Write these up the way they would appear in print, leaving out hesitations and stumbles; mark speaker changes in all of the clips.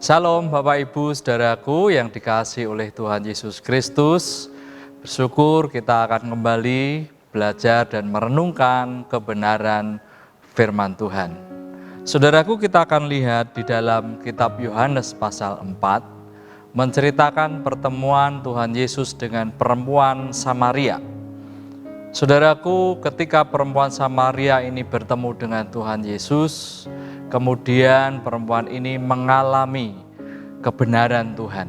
Speaker 1: Shalom Bapak Ibu Saudaraku yang dikasihi oleh Tuhan Yesus Kristus. Bersyukur kita akan kembali belajar dan merenungkan kebenaran firman Tuhan. Saudaraku, kita akan lihat di dalam kitab Yohanes pasal 4 menceritakan pertemuan Tuhan Yesus dengan perempuan Samaria. Saudaraku, ketika perempuan Samaria ini bertemu dengan Tuhan Yesus, kemudian perempuan ini mengalami kebenaran Tuhan.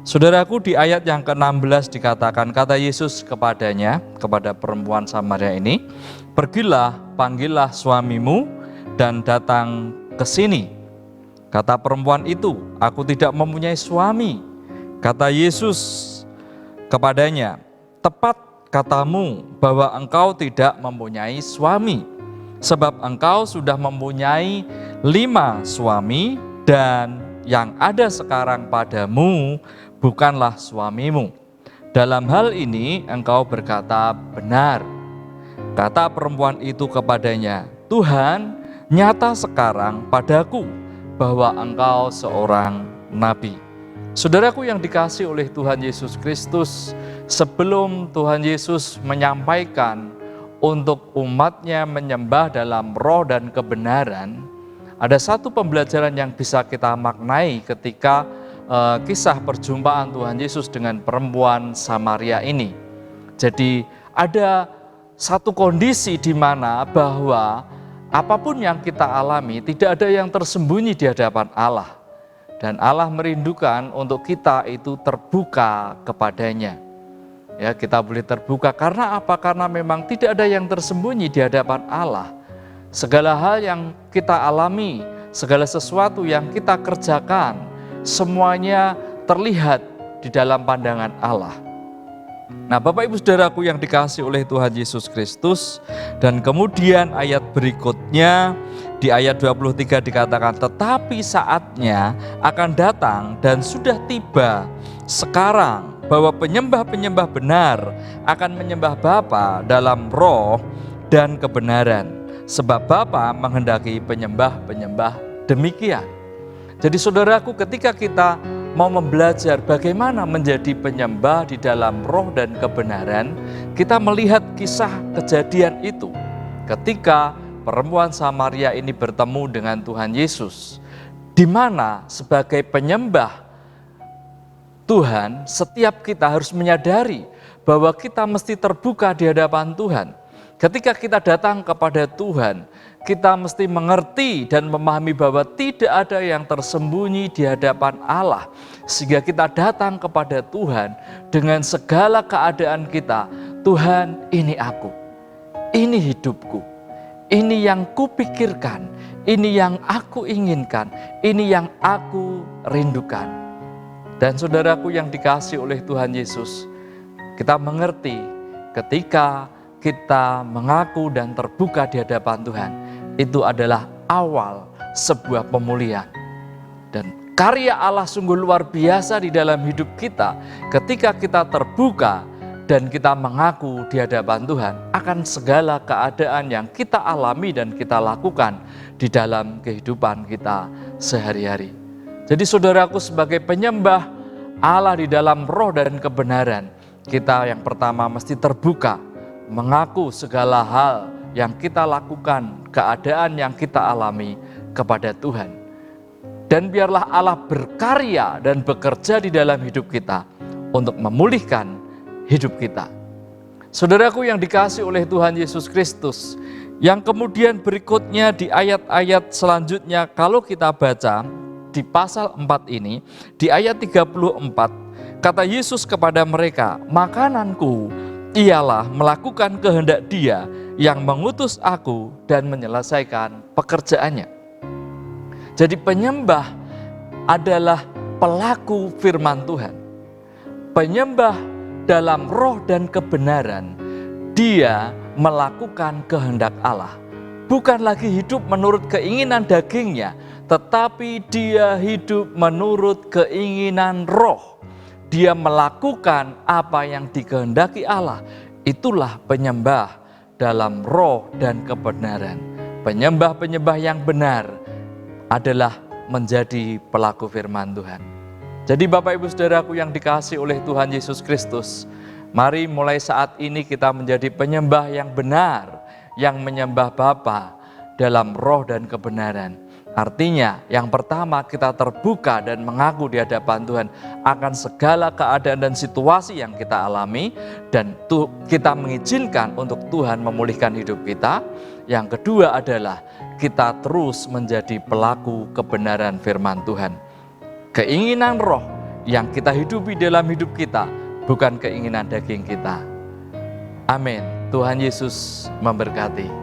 Speaker 1: Saudaraku, di ayat yang ke-16 dikatakan, kata Yesus kepadanya, kepada perempuan Samaria ini, "Pergilah, panggillah suamimu dan datang ke sini." Kata perempuan itu, "Aku tidak mempunyai suami." Kata Yesus kepadanya, "Tepat katamu bahwa engkau tidak mempunyai suami, sebab engkau sudah mempunyai 5 suami dan yang ada sekarang padamu bukanlah suamimu. Dalam hal ini engkau berkata benar." Kata perempuan itu kepadanya, "Tuhan, nyata sekarang padaku bahwa engkau seorang nabi." Saudaraku yang dikasihi oleh Tuhan Yesus Kristus, sebelum Tuhan Yesus menyampaikan untuk umatnya menyembah dalam roh dan kebenaran, ada satu pembelajaran yang bisa kita maknai ketika kisah perjumpaan Tuhan Yesus dengan perempuan Samaria ini. Jadi ada satu kondisi di mana bahwa apapun yang kita alami tidak ada yang tersembunyi di hadapan Allah. Dan Allah merindukan untuk kita itu terbuka kepadanya. Ya, kita boleh terbuka karena apa? Karena memang tidak ada yang tersembunyi di hadapan Allah. Segala hal yang kita alami, segala sesuatu yang kita kerjakan, semuanya terlihat di dalam pandangan Allah. Nah, Bapak Ibu Saudaraku yang dikasihi oleh Tuhan Yesus Kristus, dan kemudian ayat berikutnya di ayat 23 dikatakan, "Tetapi saatnya akan datang dan sudah tiba sekarang bahwa penyembah-penyembah benar akan menyembah Bapa dalam roh dan kebenaran, sebab Bapa menghendaki penyembah-penyembah demikian." Jadi saudaraku, ketika kita mau belajar bagaimana menjadi penyembah di dalam roh dan kebenaran, kita melihat kisah kejadian itu. Ketika perempuan Samaria ini bertemu dengan Tuhan Yesus, di mana sebagai penyembah Tuhan, setiap kita harus menyadari bahwa kita mesti terbuka di hadapan Tuhan. Ketika kita datang kepada Tuhan, kita mesti mengerti dan memahami bahwa tidak ada yang tersembunyi di hadapan Allah. Sehingga kita datang kepada Tuhan dengan segala keadaan kita. "Tuhan, ini aku, ini hidupku, ini yang kupikirkan, ini yang aku inginkan, ini yang aku rindukan." Dan saudaraku yang dikasihi oleh Tuhan Yesus, kita mengerti ketika kita mengaku dan terbuka di hadapan Tuhan, itu adalah awal sebuah pemulihan. Dan karya Allah sungguh luar biasa di dalam hidup kita ketika kita terbuka dan kita mengaku di hadapan Tuhan akan segala keadaan yang kita alami dan kita lakukan di dalam kehidupan kita sehari-hari. Jadi saudaraku, sebagai penyembah Allah di dalam roh dan kebenaran, kita yang pertama mesti terbuka, mengaku segala hal yang kita lakukan, keadaan yang kita alami kepada Tuhan. Dan biarlah Allah berkarya dan bekerja di dalam hidup kita untuk memulihkan hidup kita. Saudaraku yang dikasihi oleh Tuhan Yesus Kristus, yang kemudian berikutnya di ayat-ayat selanjutnya, kalau kita baca di pasal 4 ini, di ayat 34, kata Yesus kepada mereka, "Makananku ialah melakukan kehendak Dia yang mengutus aku dan menyelesaikan pekerjaannya." Jadi penyembah adalah pelaku firman Tuhan. Penyembah dalam roh dan kebenaran, dia melakukan kehendak Allah. Bukan lagi hidup menurut keinginan dagingnya, tetapi dia hidup menurut keinginan roh. Dia melakukan apa yang dikehendaki Allah. Itulah penyembah dalam roh dan kebenaran. Penyembah-penyembah yang benar adalah menjadi pelaku firman Tuhan. Jadi Bapak Ibu Saudaraku yang dikasihi oleh Tuhan Yesus Kristus, mari mulai saat ini kita menjadi penyembah yang benar, yang menyembah Bapa dalam roh dan kebenaran. Artinya yang pertama kita terbuka dan mengaku di hadapan Tuhan akan segala keadaan dan situasi yang kita alami, dan kita mengizinkan untuk Tuhan memulihkan hidup kita. Yang kedua adalah kita terus menjadi pelaku kebenaran firman Tuhan. Keinginan roh yang kita hidupi dalam hidup kita bukan keinginan daging kita. Amin. Tuhan Yesus memberkati.